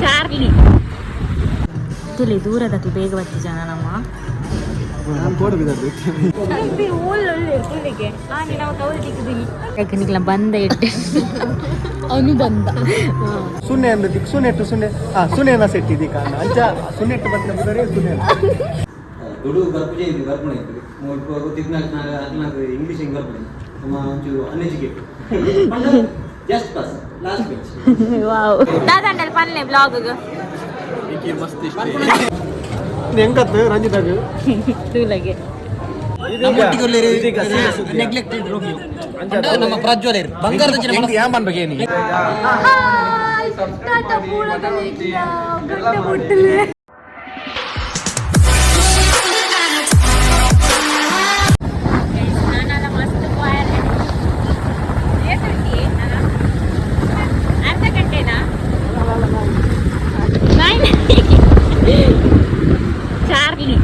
Charlie ತುಲಿ ದೂರದಕ್ಕೆ ಬೇಗ ಬರ್ತಿ ಜನ ನಮ್ಮ ಬಂದ ಇಟ್ಟೆ ಅವನು ಬಂದ ಸುನ್ನೆ ಅಂದ್ರೆ ಸುನ್ನೆಟ್ಟು ಸುನ್ನೆ ಸುನ್ನೆನ ಸೆಟ್ ಇದೀಗ ಅಂಚ ಸುನ್ನೆಟ್ಟು ಬಂದ ಬುದರೆ ಸುನ್ನೆ ತುಳು ಗರ್ಭಜೆ ಇದೆ ಗರ್ಭಣೆ ಇದೆ ಮೂರು ತಿಂಗಳು ಇಂಗ್ಲಿಷ್ ಗರ್ಭಣೆ ನಮ್ಮ ಒಂಚೂರು uneducated just pass last bench wow ದಾದಂಡಲ್ ಪನ್ಲೆ ಬ್ಲಾಗ್ ಈಕಿ ಮಸ್ತ್ ಇಷ್ಟ ಹೆಂಗತ್ತು ರಂಜಿತಾಗ ತೂಲಗೆ ನೆಗ್ಲೆಕ್ಟೆಡ್ ರೋಗಿ ನಮ್ಮ ಪ್ರಜ್ವಲೇರು ಬಂಗಾರದ ಜನ ಯಾನ್ ಬನ್ಬೇಕು ಏನಿ ಚಾರ್ಲಿ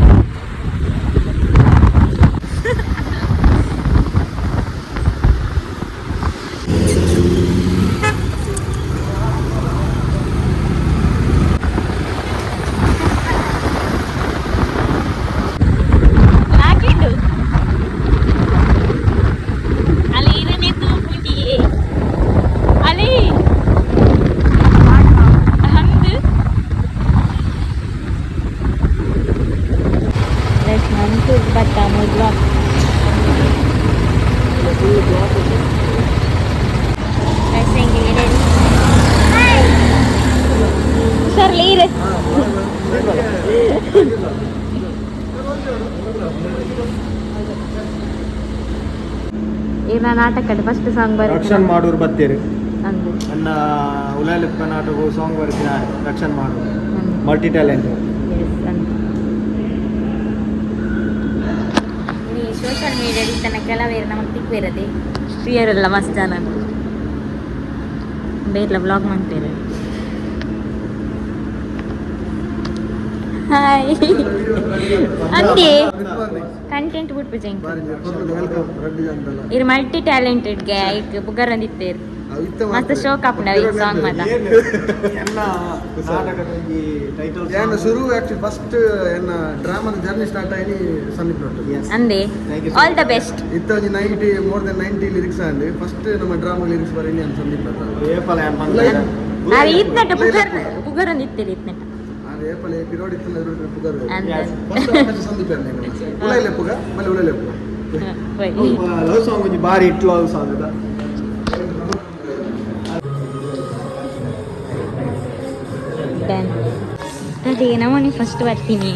ಏನ ನಾಟಕ ಫಸ್ಟ್ ಸಾಂಗ್ ಬರ ರಕ್ಷಣ್ ಮಾಡೋರು ಬತ್ತೇರಿ ಅನ್ನ ಉಲಾಲಿಪ್ಪ ನಾಟಕ ಸಾಂಗ್ ಬರ್ತೀನಿ ರಕ್ಷಣ್ ಮಾಡೋರು ಮಲ್ಟಿ ಟ್ಯಾಲೆಂಟ್ ಸೋಷಿಯಲ್ ಮೀಡಿಯಾ ತನ್ನ ಕೆಲವೇರು ನಮಗೆ ತಿಕ್ಬೇರದೆ ಪ್ರಿಯರೆಲ್ಲ ಮಸ್ತ್ ಜನ ಬೇರೆಲ್ಲ ಬ್ಲಾಗ್ ಮಾಡ್ತೇವೆ ಹಾಯ್ ಅಂದೆ ಕಂಟೆಂಟ್ ಬಿಟ್ಟು ಜಂಕ್ ಇರ್ ಮಲ್ಟಿ ಟ್ಯಾಲೆಂಟೆಡ್ ಗೆ ಐಕ್ ಬುಗರ್ ಅಂದಿತ್ತೇರು ಮಸ್ತ್ ಶೋಕ್ ಆಪುಂಡ ಈ ಸಾಂಗ್ ಮಾತ ಎನ್ನ ನಾಟಕದ ಈ ಟೈಟಲ್ ಏನ ಶುರು ಆಕ್ಚುಲಿ ಫಸ್ಟ್ ಎನ್ನ ಡ್ರಾಮಾದ ಜರ್ನಿ ಸ್ಟಾರ್ಟ್ ಆಗಿ ಸಂದೀಪ್ ನೋಡ್ತು ಅಂದೆ ಆಲ್ ದ ಬೆಸ್ಟ್ ಇತ್ತೊಂದು 90 ಮೋರ್ ದೆನ್ 90 ಲಿರಿಕ್ಸ್ ಅಂದೆ ಫಸ್ಟ್ ನಮ್ಮ ಡ್ರಾಮಾ ಲಿರಿಕ್ಸ್ ಬರೀನಿ ಅಂತ ಸಂದೀಪ್ ನೋಡ್ತು ಏಪಲ್ ಆನ್ ಬಂದ ಅರೆ ಇತ್ನಟ ಬುಗರ್ ಅಂದಿತ್ತೇರು ಇತ್ನಟ ಅರೆ ಏಪಲ್ ಪಿರೋಡ್ ಇತ್ತಲ್ಲ ಅದ್ರ ಬುಗರ್ ಫಸ್ಟ್ ಸಂದೀಪ್ ಅಂದೆ ಉಳೈಲೆ ಪುಗ ಮಲೆ ಉಳೈಲೆ ಪುಗ ಲವ್ ಸಾಂಗ್ ಒಂಜಿ ಬಾರಿ ಹಿಟ್ ಲವ್ ಸಾಂಗ್ ಅದ ಅದೇ ನಮ್ಮನೆ ಫಸ್ಟ್ ಬರ್ತೀನಿ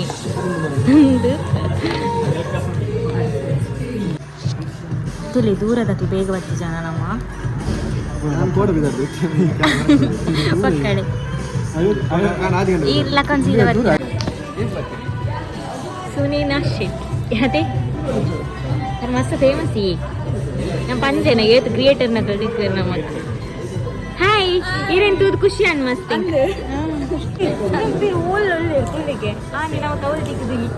ತುಲಿ ದೂರದಕ್ಕೆ ಬೇಗ ಬರ್ತಿ ಜನ ನಮ್ಮ ಪಕ್ಕಡೆ ಇಲ್ಲ ಕನ್ಸಿದ ಬರ್ತೀನಿ ಸುನೀನಾ ಶೆಟ್ಟಿ ಅದೇ ಮಸ್ತ್ ಫೇಮಸ್ ಈ ನಮ್ಮ ಪಂಜನ ಏತ್ ಕ್ರಿಯೇಟರ್ನ ಕಳಿಸ್ತಾರೆ ನಮ್ಮ ಹಾಯ್ ಇರೇನ್ ತೂದು ಖುಷಿ ಅನ್ ಮಸ್ತ್ ಒಳ್ಳೆ ತುಳಿಗೆ ನಾವು ತವಲ್ ತಿಕ್ಕಿದ್ವಿ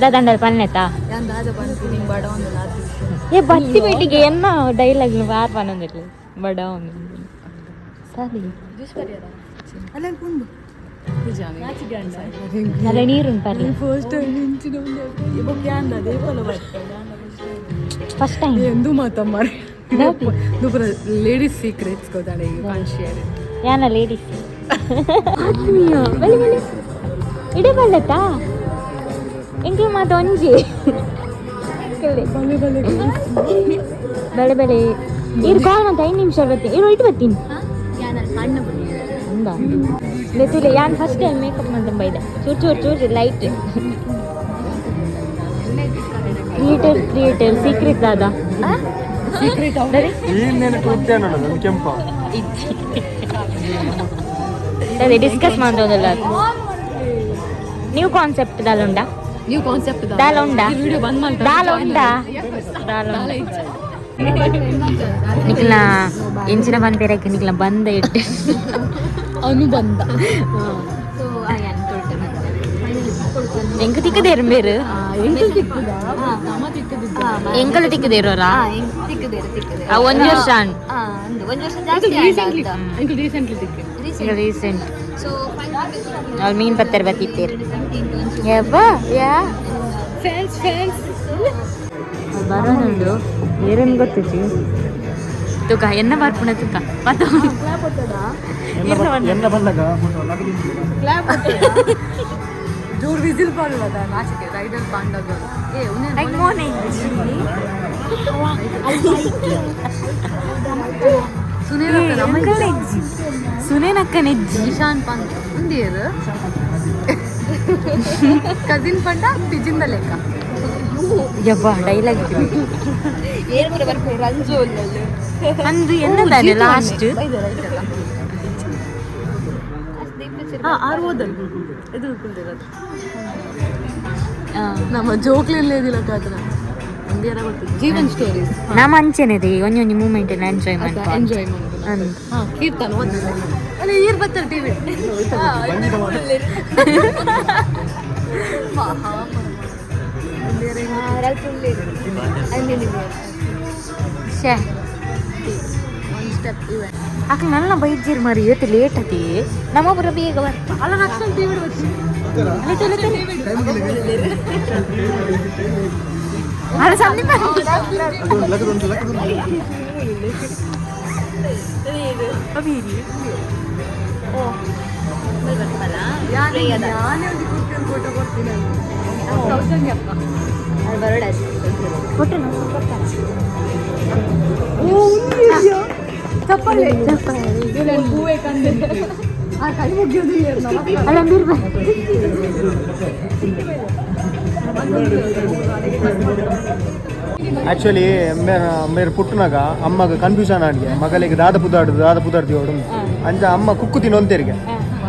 ದಾದಂಡಲ್ ಪನ್ನೆತಾ ಏ ಬತ್ತಿ ಬೇಟಿಗೆ ಎನ್ನ ಡೈಲಾಗ್ ವಾರ್ ಪನ್ನೊಂದಿರ್ಲಿ ಬಡ ಸರಿ ಅಲ್ಲ ನೀರುಂಟು ಬರ್ಲಿ ಫಸ್ಟ್ ಟೈಮ್ ಎಂದು ಮಾತಮ್ಮ ಲೇಡೀಸ್ ಸೀಕ್ರೆಟ್ಸ್ ಗೊತ್ತಾಳೆ ಯಾನ ಲೇಡೀಸ್ ಇಡೇ ಬಲ್ಲತ್ತಾ ಎಂಕ್ಲು ಮಾತು ಒಂಜಿ ಬೆಳೆ ಬೆಳೆ ಇರು ಕಾಲ್ ಮತ್ತೆ 5 ನಿಮಿಷ ಬರ್ತೀನಿ ಇರು ಇಟ್ಟು ಬರ್ತೀನಿ ಹೌದಾ ಗೊತ್ತಿಲ್ಲ ಯಾನ್ ಫಸ್ಟ್ ಟೈಮ್ ಮೇಕಪ್ ಅಂತ ಬೈದ ಚೂರು ಲೈಟ್ ಕ್ರಿಯೇಟರ್ ಸೀಕ್ರೆಟ್ ಅದ ಸೀಕ್ರೆಟ್ ಕೆಂಪ ಅದೇ ಡಿಸ್ಕಸ್ ಮಾಡೋದಲ್ಲ ನ್ಯೂ ಕಾನ್ಸೆಪ್ಟ್ ದಾಲುಂಡ ನೀವು ಕಾನ್ಸೆಪ್ಟ್ ದಾಲುಂಡ ವಿಡಿಯೋ ಬಂದ್ ಮಾಡಿ ದಾಲುಂಡ ನಿಕ್ಲ ಎಂಚಿನ ಬಂದಿರಕ್ಕೆ ನಿಕ್ಲ ಬಂದ ಇಟ್ಟು ಅನುಬಂಧ ಎಂಕ ತಿಕ್ಕದೇರು ಬೇರು ಎಂಕಲು ತಿಕ್ಕದೇರೋರಾ ಒಂದು ವರ್ಷ ರೀಸೆಂಟ್ ಅವ್ರು ಮೀನು ಪತ್ತರ ಬತ್ತಿತ್ತೇರು ಬರೋನುಂಡು ಏರೇನು ಗೊತ್ತಿತ್ತು ತುಕ ಎನ್ನ ಬರ್ಪುಣ ತುಕ ಎನ್ನ ಬಂದಾಗ ಜೋರ್ ವಿಸಿಲ್ ಬರಲ್ಲ ನಾಚಿಕೆ ರೈಡರ್ ಪಾಂಡಾಗ ಸುನೇನಕ್ಕನೆಜ್ಜಿ ಇಶಾನ್ ಪಾಂಡ್ ಇಂದಿಯರು ಕಸಿನ್ ಪಂಡ ಪಿಜಿಂದ ಲೆಕ್ಕ ಯವ್ವ ಡೈಲಾಗ್ ರಂಜು ಅಂದು ಎನ್ನದಾನೆ ಲಾಸ್ಟ್ ಆರ್ವೋದಲ್ಲಿ ಇದು ಕುಂದಿರೋದು ನಮ್ಮ ಜೋಕ್ಲಿಲ್ಲ ಇದಿಲ್ಲ ಕಾತ್ರ ಜೀವನ್ ಸ್ಟೋರೀಸ್ ನಮ್ಮ ಅಂಚೆನೆದೆ ಒಂಜೊಂಜಿ ಮೂಮೆಂಟ್ ಎಂಜಾಯ್ಮೆಂಟ್ ಕೀರ್ತನ ಓದಿಲ್ಲ ಅಲ್ಲ ಈರ್ ಬರ್ತಾರೆ ಟಿವಿ ಶೇ ಅಕ್ಕ ನನ್ನ ಬೈಜಿರ್ ಮರಿ ಇವತ್ತು ಲೇಟ್ ಅತಿ ನಮ್ಮೊಬ್ಬರ ಬೇಗ ಬರ್ತಾ ಅಲ್ಲ ರಕ್ಷಣ ಟಿವಿ ಅದು ಸಮೀಪ ನಾನೇ ಒಂದು ಕುರ್ತಿಯನ್ನು ಫೋಟೋ ಕೊಡ್ತೀನಿ ಸೌಜನ್ಯ ಅಕ್ಕ ಚಪ್ಪಲಿ ಹೂವೆ ಕಂದೆ ಆ ಕೈ ಮುಗಿಯೋದಿಲ್ಲ ಆ್ಯಕ್ಚುಲಿ ಮೇರೆ ಪುಟ್ಟನಾಗ ಅಮ್ಮಗ ಕನ್ಫ್ಯೂಷನ್ ಆಡಿಗೆ ಮಗಳಿಗೆ ದಾದ ಪುದಾಡ್ದು ಹೊಡು ಅಂಚ ಅಮ್ಮ ಕುಕ್ಕು ತಿನ್ನೊಂತೇರಿಗೆ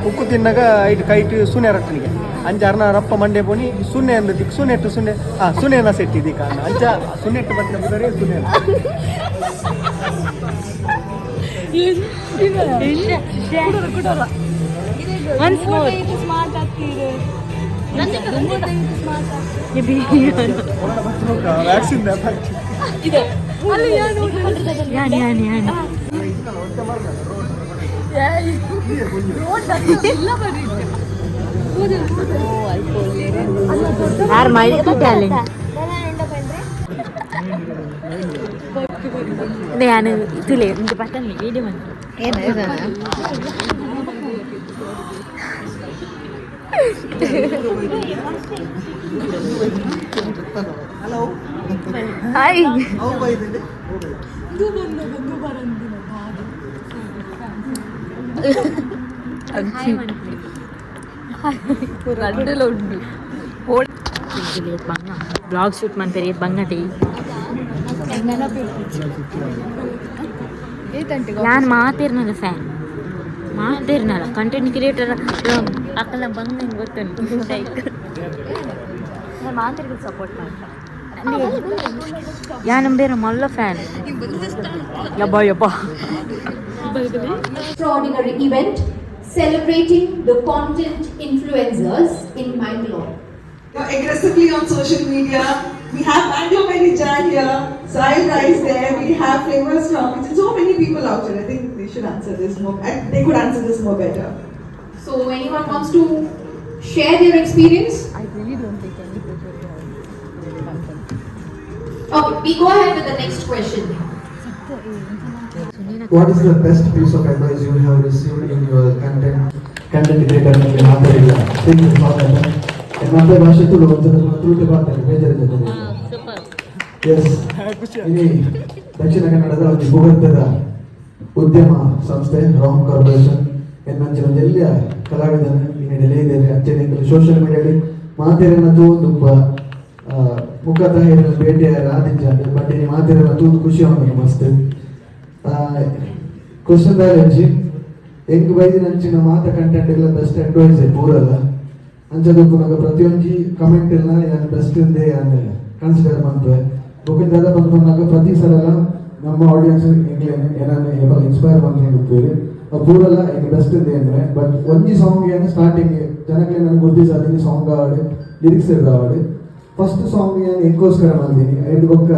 ಕುಕ್ಕು ತಿನ್ನಾಗ ಐಟ್ ಕೈಟ್ ಸುನೆ ರಟ್ಟನಿಗೆ ಅಂಚ ಅರ್ನ ರಪ್ಪ ಮಂಡೆ ಪೋನಿ ಸುನ್ನೆ ಅಂದ ದಿಕ್ ಸುನೆಟ್ಟು ಸುನ್ನೆ ಸುನೆನ ಸೆಟ್ಟಿದಿ ಕಾರಣ ಅಂಚ ಸುನ್ನೆಟ್ಟು ಬಟ್ಟೆ ಬುದರೆ ಸುನೆ ಒನ್ಸ್ ಮೋರ್ ವ್ಯಾಕ್ಸಿನ್ ಯಾರು ಮಾಡಿದ ಟ್ಯಾಲೆಂಟ್ ನಾನು ಇದುಲೇ ಒಂದು ಪಟ್ಟಲ್ಲಿ ವೀಡಿಯೋ ಮಾಡಿ ಹಾಯ್ ಬ್ಲಾಗ್ ಶೂಟ್ ಮಾಡ್ತಾರೆ ಬಂಗಟಿ ನಾನು ಮಾತಿರ್ನಲ್ಲ ಫ್ಯಾನ್ ಮಾತಿರ್ನಲ್ಲ ಕಂಟೆಂಟ್ ಕ್ರಿಯೇಟರ್ ಅಕ್ಕನ ಬಂಗ ಗೊತ್ತುಂಟು ಮಾತಿರ್ಗೆ ಸಪೋರ್ಟ್ ಮಾಡ್ತಾರೆ ಯಾನ ಬೇರೆ ಮಲ್ಲ fan ಯಬ್ಬ extraordinary event celebrating the content influencers in Bangalore. Aggressively on social media. We have Bangalore Manager here, Sahil Rice there, we have flavors from so many people out there. I think they should answer this more. They could answer this more better. So anyone wants to share their experience? I really don't think any picture. Okay, we go ahead with the next question. What is the best piece of advice you have received in your content creator ಬಗ್ಗೆ ಮಾತಾಡಿಲ್ಲ think about that ಮತ್ತೆ ಭಾಷೆ ತುಳು ತುಳು ಬರ್ತಾರೆ ಬೇಜಾರು ಜೊತೆ S ಇಲ್ಲಿ ದಕ್ಷಿಣ ಕನ್ನಡದ ಒಂದು ಭೂಗರ್ಭದ ಉದ್ಯಮ ಸಂಸ್ಥೆ ರೋಹನ್ ಕಾರ್ಪೊರೇಷನ್ ಎನ್ನಂಚಿನ ಜಲ್ಯ ಕಲಾವಿದನ ಇನ್ನೆಡೆ ಇದ್ದಾರೆ ಅಂಚನೆ ಸೋಷಿಯಲ್ ಮೀಡಿಯಾದಲ್ಲಿ ಮಾತೆರೆಲ್ಲ ತುಂಬ ಮುಖತಃ ಭೇಟಿಯಾರ ಆದಿತ್ಯ ಬಟ್ ಮಾತೆರೆಲ್ಲ ತುಂಬ ಖುಷಿ ಆಗೋದು ಮಸ್ತ್ ಕ್ವಶನ್ ದಾಗಿ ಹೆಂಗ್ ಬೈದಿನ ಅಂಚಿನ ಮಾತ ಕಂಟೆಂಟ್ ಎಲ್ಲ ಬೆಸ್ಟ್ ಅಡ್ವೈಸ್ ಪೂರಲ್ಲ ಅಂಚದಕ್ಕೂ ನಂಗೆ ಪ್ರತಿಯೊಂದು ಕಮೆಂಟ್ ಎಲ್ಲ ನಾನು ಬೆಸ್ಟ್ ಇಂದೇ ಕನ್ಸಿಡರ್ ಮಾಡ್ತೇವೆ ಬುಕ್ಕಿಂದ ಬಂದಾಗ ಪ್ರತಿ ಸಲ ನಮ್ಮ ಆಡಿಯನ್ಸ್ ಏನನ್ನ ಇನ್ಸ್ಪೈರ್ ಮಾಡ್ಕೊಂಡಿರ್ತೀವಿ ಪೂರಲ್ಲ ಈಗ ಬೆಸ್ಟ್ ಇದೆ ಅಂದರೆ ಬಟ್ ಒಂಜಿ ಸಾಂಗ್ ಏನು ಸ್ಟಾರ್ಟಿಂಗ್ ಜನಕ್ಕೆ ನನಗೆ ಗುರ್ತಿಸಾದೀನಿ ಸಾಂಗ್ ಆಡಿ ಲಿರಿಕ್ಸ್ ಇರ್ದಾವಡಿ ಫಸ್ಟ್ ಸಾಂಗ್ ಏನು ಎಂಕೋಸ್ಕರ ಮಾಡ್ತೀನಿ ಐದು ಬೊಕ್ಕ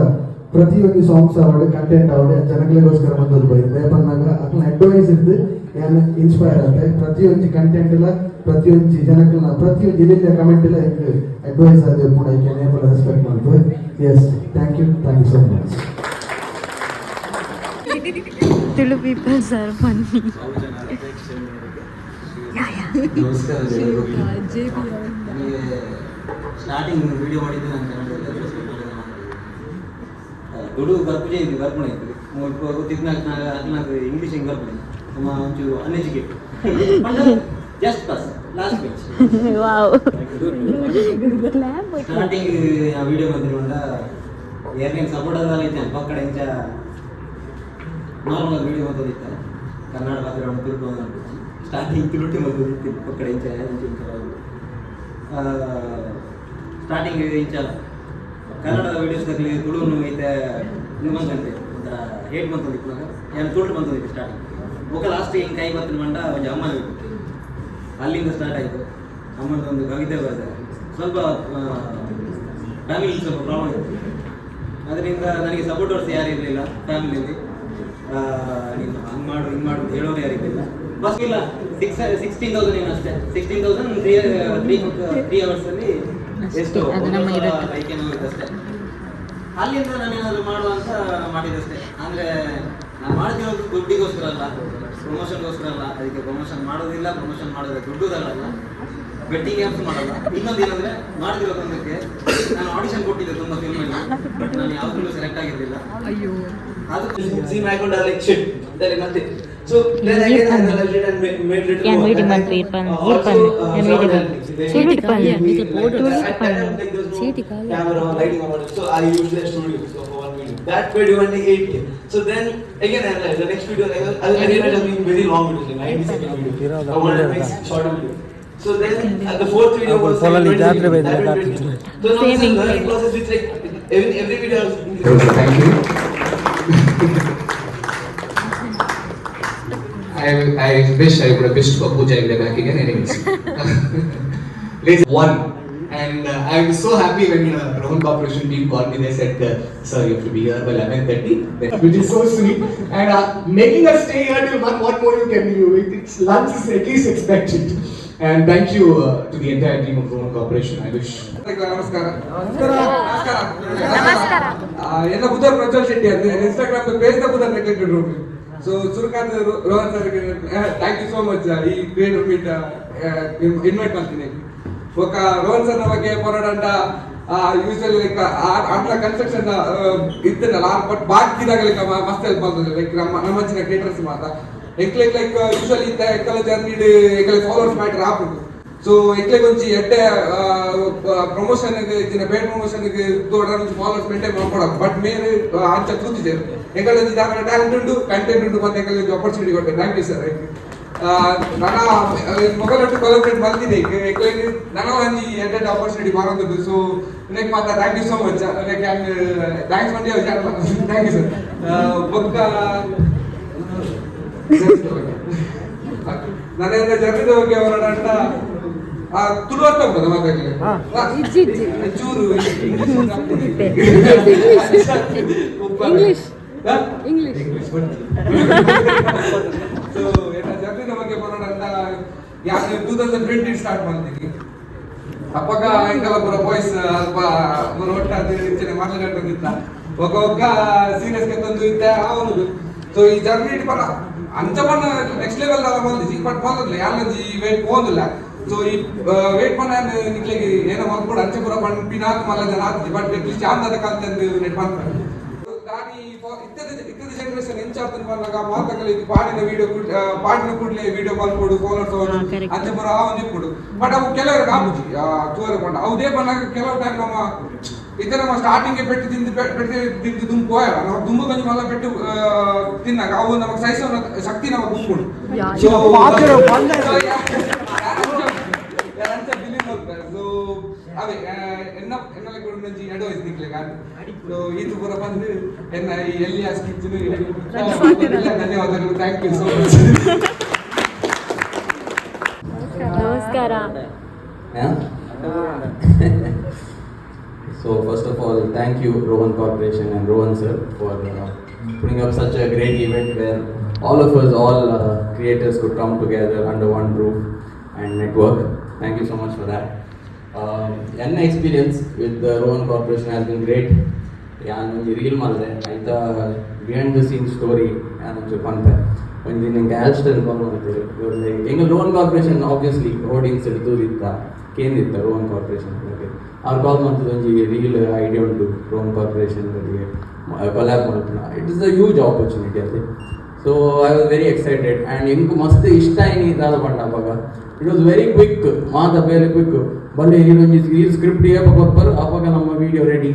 ಪ್ರತಿಯೊಂದು ಸಾಂಗ್ಸ್ ಆವಡೆ ಕಂಟೆಂಟ್ ಆವಡೆ ಜನಗಳಿಗೋಸ್ಕರ ಬಂದದ್ದು ಬೈತೆ ಬಂದಾಗ ಅದನ್ನ ಅಡ್ವೈಸ್ ಇದ್ದು ಏನು ಇನ್ಸ್ಪೈರ್ ಆಗುತ್ತೆ ಪ್ರತಿಯೊಂದು ಕಂಟೆಂಟ್ ಇಲ್ಲ ಪ್ರತಿಯೊಂದು ಜನಗಳನ್ನ ಪ್ರತಿಯೊಂದು ಇಲ್ಲಿಂದ ಕಮೆಂಟ್ ಇಲ್ಲ ಹೆಂಗೆ ಅಡ್ವೈಸ್ ಆದ್ರೆ ಕೂಡ ಈಗ ನೇಬಲ್ ರೆಸ್ಪೆಕ್ಟ್ ಮಾಡ್ತೀವಿ yes thank you so much. Tulu people are funny. ನಮಸ್ಕಾರ ಸ್ಟಾರ್ಟಿಂಗ್ ವಿಡಿಯೋ ಮಾಡಿದ್ದು ನಾನು ಕನ್ನಡದಲ್ಲಿ ತುಳು ಬರ್ಪುಜೆ ಇದು ಬರ್ಪಣೆ ಇತ್ತು ಗೊತ್ತಿದ್ದು నాకు ಇಂಗ್ಲೀಷ್ ಹಿಂಗೆ ಬರ್ಪಣೆ ನಮ್ಮ ಒಂಚೂರು uneducated just pass last bench Wow. Starting ಆ ವಿಡಿಯೋ ಬಂದಿರುವಂತ ಏರ್ನೇನು ಸಪೋರ್ಟ್ ಅದಲ್ಲ ಇತ್ತು ಪಕ್ಕಡೆ ಇಂಚ ನಾರ್ಮಲ್ ವಿಡಿಯೋ ಬಂದಿತ್ತು ಕನ್ನಡ ಮಾತ್ರ ತುಳು ಸ್ಟಾರ್ಟಿಂಗ್ ತುಳುಟಿ ಬಂದಿತ್ತು ಪಕ್ಕಡೆ ಇಂಚ ಸ್ಟಾರ್ಟಿಂಗ್ ಇಂಚ ಕನ್ನಡ ವೀಡಿಯೋಸ್ದಾಗಲಿ ತುಳುನು ಐತೆ ಇನ್ನು ಬಂದಂತೆ ಒಂಥರ ಹೇಟ್ ಬಂತಂದಿತ್ತು ನಾನು ಏನು ತುಳು ಬಂತಂದಿತ್ತು ಸ್ಟಾರ್ಟಿಂಗ್ ಓಕೆ ಲಾಸ್ಟ್ ಹಿಂಗೆ ಕೈ ಬತ್ತಿನ ಮಂಡ ಒಂದು ಅಮ್ಮನ ಬಿಟ್ಟು ಅಲ್ಲಿಂದ ಸ್ಟಾರ್ಟ್ ಆಯಿತು ಅಮ್ಮನ ಒಂದು ಕವಿತೆ ಬರೆದೆ ಸ್ವಲ್ಪ ಫ್ಯಾಮಿಲಿ ಸ್ವಲ್ಪ ಪ್ರಾಬ್ಲಮ್ ಇತ್ತು ಅದರಿಂದ ನನಗೆ ಸಪೋರ್ಟರ್ಸ್ ಯಾರು ಇರಲಿಲ್ಲ ಫ್ಯಾಮಿಲಿಯಲ್ಲಿ ನೀನು ಹಂಗೆ ಮಾಡು ಹಿಂಗೆ ಮಾಡು ಅಂತ ಹೇಳೋರು ಯಾರಿರಲಿಲ್ಲ ಬಸ್ ಇಲ್ಲ 16,000 ಏನು ಅಷ್ಟೇ 16,000 3 ಅವರ್ಸಲ್ಲಿ ಎಷ್ಟು ಬೈಕೇನೋ ಇದ್ದಷ್ಟೇ ಅಲ್ಲಿಂದ ನಾನೇನಾದರೂ ಮಾಡುವಂತ ಮಾಡಿದಷ್ಟೇ ಅಂದರೆ ನಾನು ಮಾಡ್ತಿರೋದು ದುಡ್ಡಿಗೋಸ್ಕರ ಅಲ್ಲ ಪ್ರಮೋಷನ್ಗೋಸ್ಕರ ಅಲ್ಲ ಅದಕ್ಕೆ ಪ್ರಮೋಷನ್ ಮಾಡೋದಿಲ್ಲ ಪ್ರಮೋಷನ್ ಮಾಡೋದು ದುಡ್ಡುದಲ್ಲ ಬೆಟ್ಟಿಂಗ್ ಆ್ಯಪ್ಸ್ ಮಾಡಲ್ಲ ಇನ್ನೊಂದು ಏನಂದರೆ ಮಾಡ್ತಿರೋದೊಂದಕ್ಕೆ ನಾನು ಆಡಿಷನ್ ಕೊಟ್ಟಿದ್ದೆ ತುಂಬ ಫಿಲ್ಮಲ್ಲಿ ಬಟ್ ನಾನು ಯಾವುದೂ ಸೆಲೆಕ್ಟ್ ಆಗಿರಲಿಲ್ಲ ಅಯ್ಯೋ ಅದು seem I could have like shit, telling nothing. So then again I analyzed it and made little Yan more. video And man then, pan also, yan sound video editing. They- Chiti kali they- nito they- photo at that time, like, there was no camera or lighting or whatever. So I used their studio so for one video. That video went like 8K. So then again I analyzed the next video. I did it as being very long video, like 90-second video. I wanted to make short video. So then the fourth video was like 20 seconds. That went 20 seconds. So now it's a learning process which like every video I was Okay, thank you. I wish I would have wished for Pooja in the back again. Anyways, race one, and I was so happy when Rohan Corporation team called me. They said, "Sir, you have to be here by 11:30," which is so sweet. And making us stay here till 1. What more you can do? It's lunch is at least expected. And thank you to the entire team of Rohan Corporation. I wish. ನಮಸ್ಕಾರ ನಮಸ್ಕಾರ ಎಲ್ಲ ಬುಧರ್ ಪ್ರಜ್ವಲ್ ಶೆಟ್ಟಿ ಅಂತ Instagram page ದ ಬುಧರ್ neglected room so Surkanth Rohan sir thank you so much ಈ creator meet invite ಮಾಡ್ತೀನಿ ఒక Rohan sir ಬಗ್ಗೆ పోరాడంట ಯೂಶುವಲಿ ಲೈಕ್ ಅಂತ ಕನ್ಸ್ಟ್ರಕ್ಷನ್ ಇತ್ತಲ್ಲ ಬಟ್ ಬಾಕಿದಾಗ ಲೈಕ್ ಮಸ್ತ್ ಹೆಲ್ಪ್ ಮಾಡ್ತಾರೆ ಲೈಕ್ ನಮ್ಮ ಚಿನ್ನ ಕ್ರಿಯೇಟರ್ಸ್ ಮಾತ್ರ ಲೈಕ್ ಯೂಶುವಲಿ ಇತ್ತ ಎಕ್ಕಲ ಜರ್ನಿ ಎಕ್ಕಲ ಫಾಲೋವರ್ಸ್ ಮ್ಯಾಟರ್ ಆಪುದು ಸೊ ಎಕ್ಲೆ ಕೊಂಚಿ ಎಡ್ಡೆ ಪ್ರಮೋಷನ್ ಇತ್ತಿನ ಪೇಡ್ ಪ್ರಮೋಷನ್ ತೋಡ నుంచి ಫಾಲೋವರ್ಸ್ ಮೇಂಟೈನ್ ಮಾಡ್ಕೊಡ ಬಟ್ ಮೇರೆ ಅಂಚ ತೂತಿದೆ ಎಕ್ಕಲ ದಾನ ಟ್ಯಾಲೆಂಟ್ ಉಂಟು ಕಂಟೆಂಟ್ ಉಂಟು ಮತ್ತೆ ಎಕ್ಕಲ ಆಪರ್ಚುನಿಟಿ ಕೊಟ್ಟೆ ಥ್ಯಾಂಕ್ ಯು ಸರ್ ನನ್ನ ಮೊಬೈಲ್ ಕೊಲಾಬ್ರೇಟ್ ಮಾಡ್ತೀನಿ ಎಕ್ಲೆಗೆ ನನ್ನ ಒಂಜಿ ಎಡ್ಡೆ ಆಪರ್ಚುನಿಟಿ ಮಾಡೋದು ಸೊ ಲೈಕ್ ಮಾತಾ thank you so much like thanks ಮಂಡಿ ಥ್ಯಾಂಕ್ ಯು ಸರ್ ಬೊಕ್ಕ ನನ್ನ ಜರ್ನಿದ ಬಗ್ಗೆ ಹೊರಡಂಟ ತುಳು ಅರ್ಥ ಆಗ್ತದೆ ಮಾತಾಡಲಿಕ್ಕೆ ಚೂರು ಇಂಗ್ಲಿಷ್ ಸೊ ಜರ್ನಿದ ಬಗ್ಗೆ ಹೊರಡಂಟ ಯಾಕೆ 2020 ಸ್ಟಾರ್ಟ್ ಮಾಡ್ತೀನಿ ಅಪ್ಪಗ ಎಂಕಲ ಪೂರ ಬಾಯ್ಸ್ ಅಲ್ಪ ಪೂರ ಒಟ್ಟಾದ ಮಾತಾಡ್ಕೊಂಡಿದ್ದ ಒಕ್ಕ ಸೀರಿಯಸ್ ಗೆ ತಂದು ಇದ್ದ ಅವನು ಸೊ ಈ ಜರ್ನಿ ಪರ ಅಂಚಪನ್ನ ನೆಕ್ಸ್ಟ್ ಲೆವೆಲ್ ದಾಲ ಬಂದಿಸಿ ಬಟ್ ಬಂದಲ್ಲ ಯಾಲಂಜಿ ವೇಟ್ ಹೋದಿಲ್ಲ ಸೊ ಈ ವೇಟ್ ಪನ್ನ ನಿಕ್ಲೆಗೆ ಏನೋ ಮಾಡ್ಕೊಂಡು ಅಂಚೆ ಪೂರ ಪನ್ ಪಿನಾಕ್ ಮಲ್ಲ ಜನ ಆತಿ ಬಟ್ ಅಟ್ಲೀಸ್ಟ್ ಚಾಂದದ ಕಂತಂದು ನೆಟ್ ಮಾಡ್ತಾರೆ ದಾನಿ ಇತ್ತದ ಜನರೇಷನ್ ಎಂಚಾರ್ತನ ಬಂದಾಗ ಮಾತಕಲಿಗೆ ಪಾಡಿನ ವಿಡಿಯೋ ಪಾಡಿನ ಕೂಡಲೇ ವಿಡಿಯೋ ಕಾಲ್ ಕೊಡು ಫಾಲೋವರ್ಸ್ ಅವರು ಅಂಚೆ ಪೂರ ಅವನೇ ಕೊಡು ಬಟ್ ಅವು ಕೆಲವರಿಗೆ ಆಗುದು ತೋರೆ ಬಂಡ ಅವದೇ ಬಂದಾಗ ಕೆಲವು ಟೈಮ್ ನಮ್ಮ ಇತರ ನಮ್ಮ ಸ್ಟಾರ್ಟಿಂಗ್ ಪೆಟ್ಟು ತಿಂದು ದುಂಬು ಹೋಯಲ್ಲ ನಾವು ದುಂಬು ಗಂಜಿ ಮಲ್ಲ ಪೆಟ್ಟು ತಿನ್ನಾಗ ಅವು ನಮಗೆ ಸಹಿಸೋ ಶಕ್ತಿ ನಮಗೆ ಗುಂಪುಡು ಅವೇ ಎನ್ನ ಮುಂಚೆ ಅಡ್ವೈಸ್ ನಿಕ್ಲೆ ಕಾದು ಸೊ ಇದು ಪೂರ ಬಂದು ಎನ್ನ ಈ ಎಲ್ಲಿಯಾಸ್ ಕಿಚನ್ ಧನ್ಯವಾದಗಳು. Thank you so much. ನಮಸ್ಕಾರ. So first of all, thank you Rohan Corporation and Rohan sir for putting up such a great event where all of us, creators could come together under one roof and network. Thank you so much for that. An experience with the Rohan Corporation has been great. ಒಂದು reel ಮಾಡಿದೆ ಆಯ್ತಾ, behind the scene story ಏನಂತ ಪಂತ ಒಂದು ನಿಂಗೆ ಆಲ್ಸ್ಟನ್ call ಮಾಡ್ತೀವಿ ಹೆಂಗೆ Rohan corporation obviously hoardings ಹಿಡಿದಿತ್ತ ಕೇಂದಿತ್ತ ರೋಹನ್ ಕಾರ್ಪೊರೇಷನ್ ಬಗ್ಗೆ ಅವ್ರು ಕಾಲ್ ಮಾಡ್ತದೆ ಒಂದು ರೀಲ್ ಐಡಿಯಾ ಉಂಟು ರೋಹನ್ ಕಾರ್ಪೊರೇಷನ್ ಬಗ್ಗೆ ಕೊಲ್ಯಾಬ್ ಮಾಡ್ತಾನೆ. It is a huge opportunity ಅಲ್ಲಿ. So I was very excited and ಎಂಕು ಮಸ್ತ್ ಇಷ್ಟ ಏನಿದ್ದಾದ ಪಂಡ ಅವಾಗ ಇಟ್ ವಾಸ್ ವೆರಿ ಕ್ವಿಕ್ ಮಾತ ಬೇರೆ ಕ್ವಿಕ್ ಬಲ್ಲಿ ಈ ಸ್ಕ್ರಿಪ್ಟ್ ಏಪ ಕೊಡ್ಬಾರು ಅವಾಗ ನಮ್ಮ ವಿಡಿಯೋ ರೆಡಿ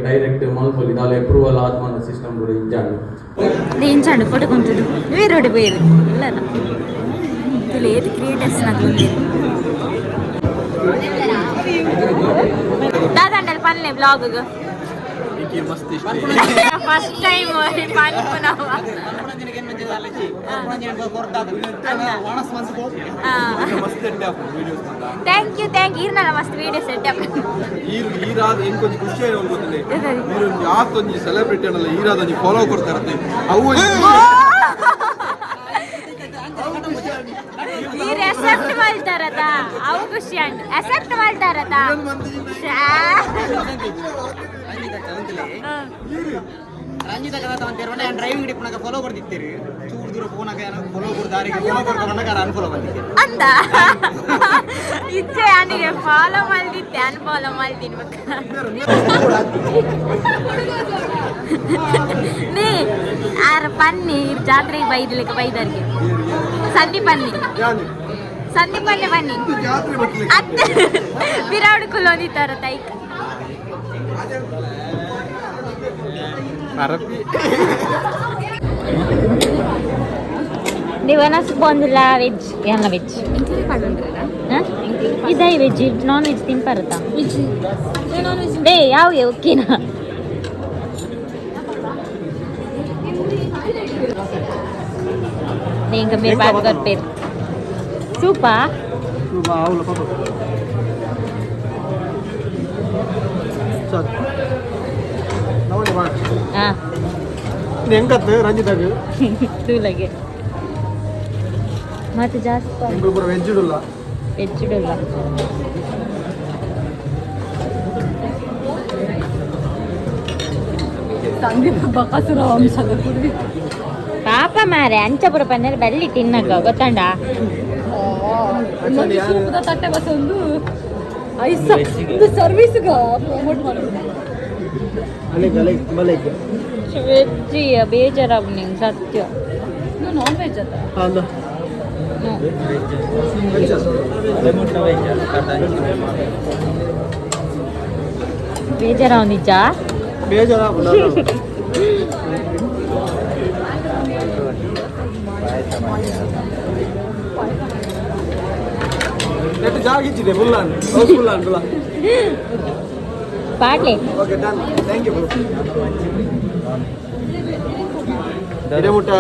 ಡೈರೆಕ್ಟ್ ಮಲ್ಪಲ್ಲಿ ದಾಲೆ ಅಪ್ರೂವಲ್ ಆತ್ಮನ ಸಿಸ್ಟಮ್ ಕೂಡ ಇಂಜಾಂಡು ಇಂಚಾಂಡು ಫೋಟೋ ಕೊಂತದ್ದು ಬೇರೋಡಿ ಬೇರು ಇಲ್ಲ ಏದು ಕ್ರಿಯೇಟರ್ಸ್ నాకు దాదాండల్ పన్లే బ్లాగ్ ఫస్ట్ టైం పన్నుకున్నావా ಥ್ಯಾಂಕ್ ಯು ಇರ್ನಲ್ಲ ಮಸ್ತ್ ವಿಡಿಯೋ ಸೆಟ್ ಅಪ್ ಈರಾದ ಏನು ಕೊಂಚ ಖುಷಿ ಆಗೋಗುತ್ತೆ మీరు ಯಾಕೊಂದು ಸೆಲೆಬ್ರಿಟಿ ಅನ್ನಲ್ಲ ಈರಾದ ನೀವು ಫಾಲೋ ಕೊಡ್ತಾ ಇರ್ತೀವಿ ಅವು మీరు అసెప్ట్ ಮಾಡ್ತಾರತ ಅವು ಖುಷಿ ಅಂಡ್ ಅಸೆಪ್ಟ್ ಮಾಡ್ತಾರತ ರಂಜಿತ ಕದ ತಗೊಂತೀರ ಡ್ರೈವಿಂಗ್ ಡಿಪ್ನಾಗ ಫಾಲೋ ಕೊಡ್ತಿರ್ತೀರಿ ಚೂರು ದೂರ ಫೋನಾಗ ಫಾಲೋ ಕೊಡ್ದಾರಿಗೆ ಫಾಲೋ ಕೊಡ್ಕೊಂಡಾಗ ಅನ್ಫಾಲೋ ಬಂದಿದ್ದೆ ಅಂದ ಇಚ್ಛೆ ನನಗೆ ಫಾಲೋ ಮಾಡ್ದಿತ್ತೆ ಅನ್ಫಾಲೋ ಮಾಡ್ತೀನಿ ನೀ ಆರ ಪನ್ನಿ ಜಾತ್ರೆಗೆ ಬೈದ್ಲಿಕ್ಕೆ ಬೈದರ್ಗೆ ಸಂದಿ ಪನ್ನಿ ಬನ್ನಿ ಅತ್ತೆ ಬಿರಾಡು ಕುಲೋದಿತ್ತಾರ ತೈಕ್ ದಿವನಸ್ ಬಂದಿಲ್ಲ ವೆಜ್ ಎಲ್ಲ ವೆಜ್ ಇದೇ ವೆಜ್ ನಾನ್ ವೆಜ್ ತಿಂಪಾರತ್ತಾ ಡೇ ಯಾವ ಓಕೆನಾ ఇంకా మీరు బాగా కొట్టారు సూపా ಹೆಂಗತ್ತೆ ರಂಜಿತಾಗ ತೂಲಗೆ ಮತ್ತೆ ಜಾಸ್ತಿ ವೆಜ್ ಇಡಲ್ಲ ಪಾಪ ಮಾರೆ ಅಂಚಪುರ ಪನ್ನೀರ್ ಬೆಳ್ಳಿ ತಿನ್ನಕ ಗೊತ್ತಂಡ ತಟ್ಟೆ ಬಸ್ ಒಂದು ಸರ್ವಿಸ್ಗ ಪ್ರಮೋಟ್ ಮಾಡೋದು ವೆಜ್ ಬೇಜಾರಾಗ ನಿಂಗೆ ಸತ್ಯ ನಾನ್ ವೆಜ್ ಅದ ಬೇಜಾರ ನಿಜ ಜಾಗಿಚ್ಚಿದೆ ಪಾಡ್ಲೆ ಓಕೆ ಡನ್ ಥ್ಯಾಂಕ್ ಯು ಇಡಮುಟ್ಟ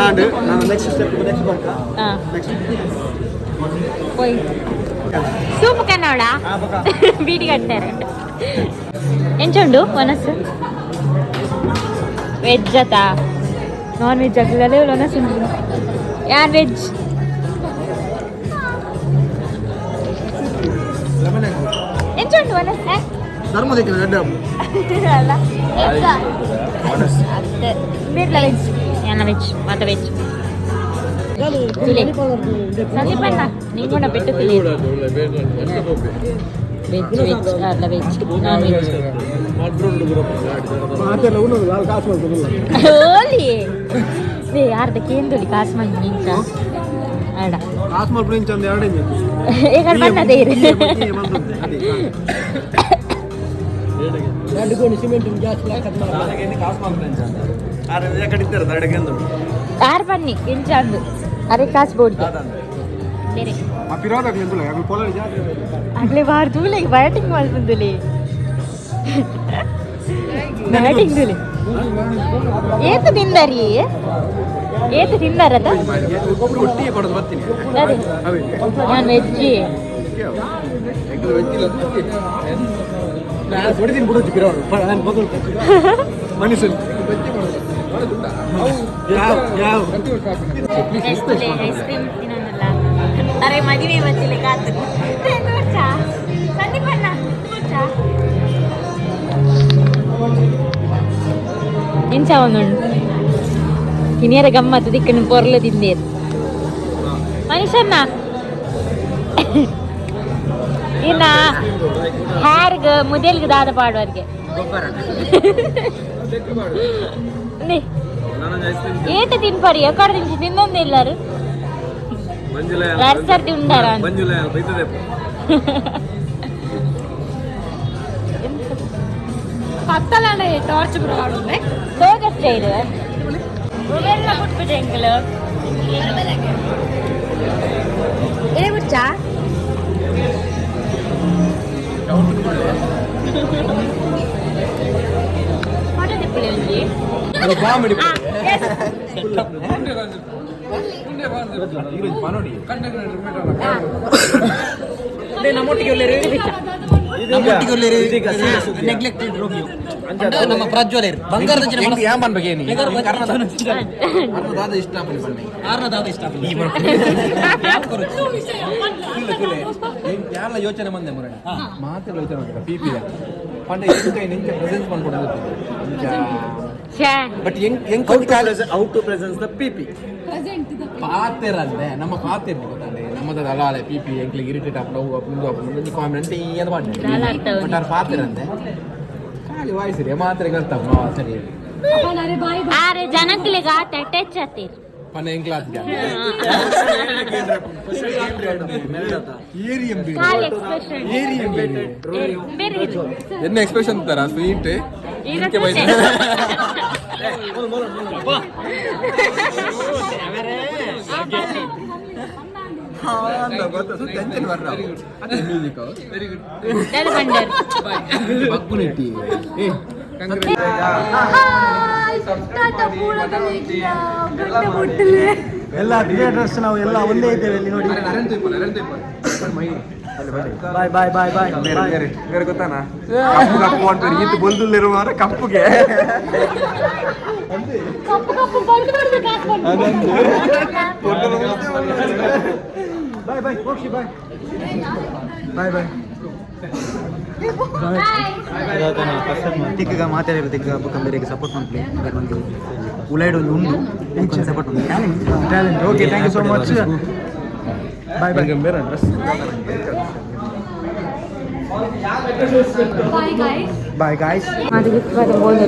ಆಂಡ್ ನಾನು ನೆಕ್ಸ್ಟ್ ಸ್ಟೆಪ್ ನೆಕ್ಸ್ಟ್ ಬರ್ತಾ పోయి సూపు కన్నోడా బీడి కట్టారు ఎంచండు వనస్ వెజ్ అత నాన్ వెజ్ అగ్లలే వనస్ యాన్ వెజ్ ఎంచండు వనస్ ధర్మ దగ్గర గడ్డ అలా వనస్ అత్తే బీడ్ల వెజ్ యాన్ వెజ్ మత వెజ్ సందీపన్న నీకు కూడా పెట్టు వెజ్ అట్లా వెజ్ నాన్ వెజ్ ఓలీ ಅರ್ಧಕ್ಕೇಂದು ಕಾಸ್ಮಲ್ ಇಂಚ ಆಡ ಕಾಸ್ಮಲ್ ಇಂಚ ಒಂದು ಎರಡು ಈಗ ಬನ್ನದೇ ಇರು ಆರು ಬನ್ನಿ ಇಂಚ ಅಂದು ಅರೆ ಕಾಸು ಬೋಡಿ ಬೇರೆ ಅಗ್ಲೇ ಬಾರ್ ತೂಲೆ ಬ್ಯಾಟಿಂಗ್ ಮಾಡ್ತಂದುಲೆ ಬ್ಯಾಟಿಂಗ್ ಏತು ತಿಂದಾರಿ ಏತು ತಿಂದಾರದ ಒಬ್ಬರು ಒಟ್ಟಿಗೆ ಕೊಡೋದು ಬರ್ತೀನಿ ಅದೇ ನಾನು ವೆಜ್ಜಿ ಹೊಡಿತೀನಿ ಬಿಡೋದು ಬಿರೋರು ಮನುಷ್ಯನ್ ಐಸ್ ಕ್ರೀಮ್ ತಿನ್ನೋದಲ್ಲ ಅರೆ ಮದುವೆ ಬಚ್ಚಿಲ್ಲ ಕಾತು ಸಂದೀಪಣ್ಣ ಎಂಚ ಒಂದುಂಡು ಹಿನಿಯರ ಗಮ್ಮತ್ತು ದಿಕ್ಕನ್ನು ಪೊರ್ಲು ತಿಂದೇರು ಮನುಷ್ಯನ್ನ ಇನ್ನ ಹ್ಯಾರ್ಗ್ ಮುದೇಲ್ಗೆ ದಾದ ಪಾಡುವರ್ಗೆ ಏಟ ತಿನ್ಪಾರಿ ಎಕಡೆ ತಿನ್ಸಿ ತಿನ್ನೊಂದು ಇಲ್ಲಾರು ಸರ್ತಿ ಉಂಡಾರ ಪತ್ತಲಾಂಡ ಟಾರ್ಚ್ ಬಿಡೋದು ತೋಗಷ್ಟೇ ಇದು ಎಲ್ಲ ಬಿಟ್ಬಿಟ್ಟೆ ಅಂಕಲ್ ಏ ಬಿಡ್ಚಾ ಫೋಟೋ ತಿಪ್ಪಳಿ ಒಂಜಿ ನಮ್ಮ ಪ್ರಜ್ವಲೇರ್ ಬಂಗಾರದ ಯಾರ ಯೋಚನೆ ಬಂದೆ ಮುರಣ ಮಾತ್ರ ಯೋಚನೆ ಮಾಡ್ತಾರೆ ಪಿಪಿ ಪಂಡ ಎಂಕೈ ನಿಂಗೆ ಪ್ರೆಸೆನ್ಸ್ ಮಾಡ್ಕೊಡೋದು but how to presence the PP ಪಾತೆರಂದೆ ನಮ್ಮ ಪಾತೆರ್ ಗೊತ್ತಂಡೆ ನಮ್ಮದ ಅಲಾಲೆ ಪಿಪಿ ಎಂಕ್ಲಿಗೆ ಇರಿಟೇಟ್ ಆಗ್ಬಿಟ್ಟು ಮುಂದೆ ಕಾಮೆಂಟ್ ಏನು ಮಾಡಿ ಬಟ್ ಅವ್ರು ಪಾತೆರಂದೆ ಖಾಲಿ ವಾಯ್ಸಿರಿ ಮಾತ್ರ ಕರ್ತಾವ ಸರಿ ಆರೆ ಜನಕ್ಲಿಗ ಟಚ್ ಆತೀರ್ ಪನ್ನ ಎಂಕ್ಲಾತ್ ಎನ್ನ ಎಕ್ಸ್ಪ್ರೆಷನ್ ತರ ಸ್ವೀಟ್ ಟೆನ್ಷನ್ ಬರ್ರ ಮ್ಯೂಸಿಕ್ ವೆರಿ ಎಲ್ಲ ಕ್ರಿಯೇಟರ್ಸ್ ನಾವು ಎಲ್ಲ ಒಂದೇ ಇದ್ದೇವೆ ಇಲ್ಲಿ ನೋಡಿ ಬಾಯ್ ಬಾಯ್ ಬಾಯ್ ಬಾಯ್ ಬೇರೆ ಗೊತ್ತಾನ ಕಪ್ಪು ಅಂತಾರೆ ಈತ ಬಲ್ದಲ್ಲಿರುವಾರ ಕಪ್ಪುಗೆ ಬಾಯ್ ಬಾಯ್ ಹೋಗಿ ಬಾಯ್ ಬಾಯ್ ಬಾಯ್ ತಿಕ್ಕ ಮಾತಾಡಿರೋ ತಿಕ್ಕ ಕಂಬೇರಿಗೆ ಸಪೋರ್ಟ್ ಮಾಡ್ಲಿ ಒಂದು ಉಲೈಡ್ ಒಂದು ಉಂಡು కొంచెం ಸಪೋರ್ಟ್ ಮಾಡಿ talent okay thank you so much bye bye ಬೇರೆ ಬಾಯ್ ಗಾಯ್ಸ್ ಅದು ಗಿಫ್ಟ್ ಬಂದು ಬೋರ್ಡ್